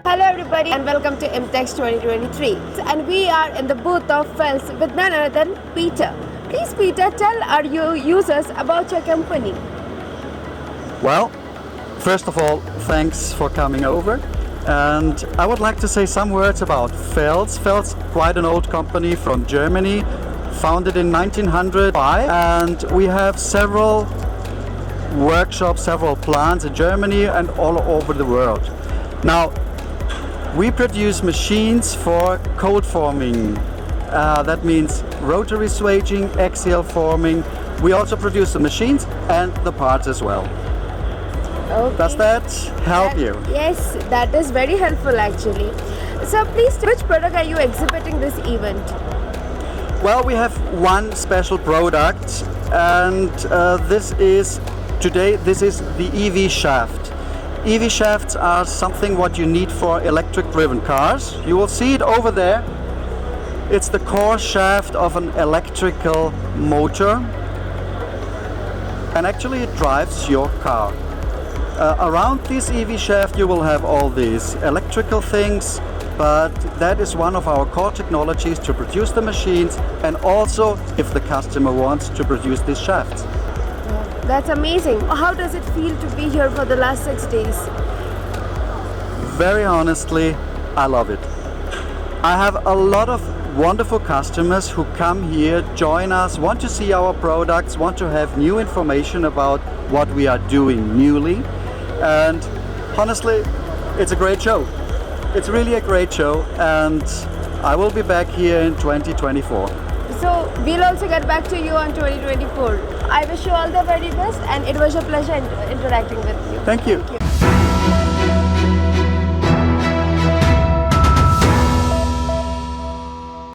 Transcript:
Hello everybody and welcome to IMTEX 2023. And we are in the booth of Felss with none other than Peter. Please Peter, tell our users about your company. Well, first of all, thanks for coming over. And I would like to say some words about Felss. Felss, quite an old company from Germany, founded in 1905, and we have several workshops, several plants in Germany and all over the world. Now, we produce machines for cold forming. That means rotary swaging, axial forming. We also produce the machines and the parts as well. Okay. Does that help you? Yes, that is very helpful actually. So please, which product are you exhibiting this event? Well, we have one special product, and this is the EV shaft. EV shafts are something what you need for electric driven cars. You will see it over there. It's the core shaft of an electrical motor, and actually it drives your car. Around this EV shaft you will have all these electrical things, but that is one of our core technologies to produce the machines, and also if the customer wants to produce these shafts. That's amazing. How does it feel to be here for the last 6 days? Very honestly, I love it. I have a lot of wonderful customers who come here, join us, want to see our products, want to have new information about what we are doing newly. And honestly, it's a great show. It's really a great show, and I will be back here in 2024. So we'll also get back to you on 2024. I wish you all the very best, and it was a pleasure interacting with you. Thank you.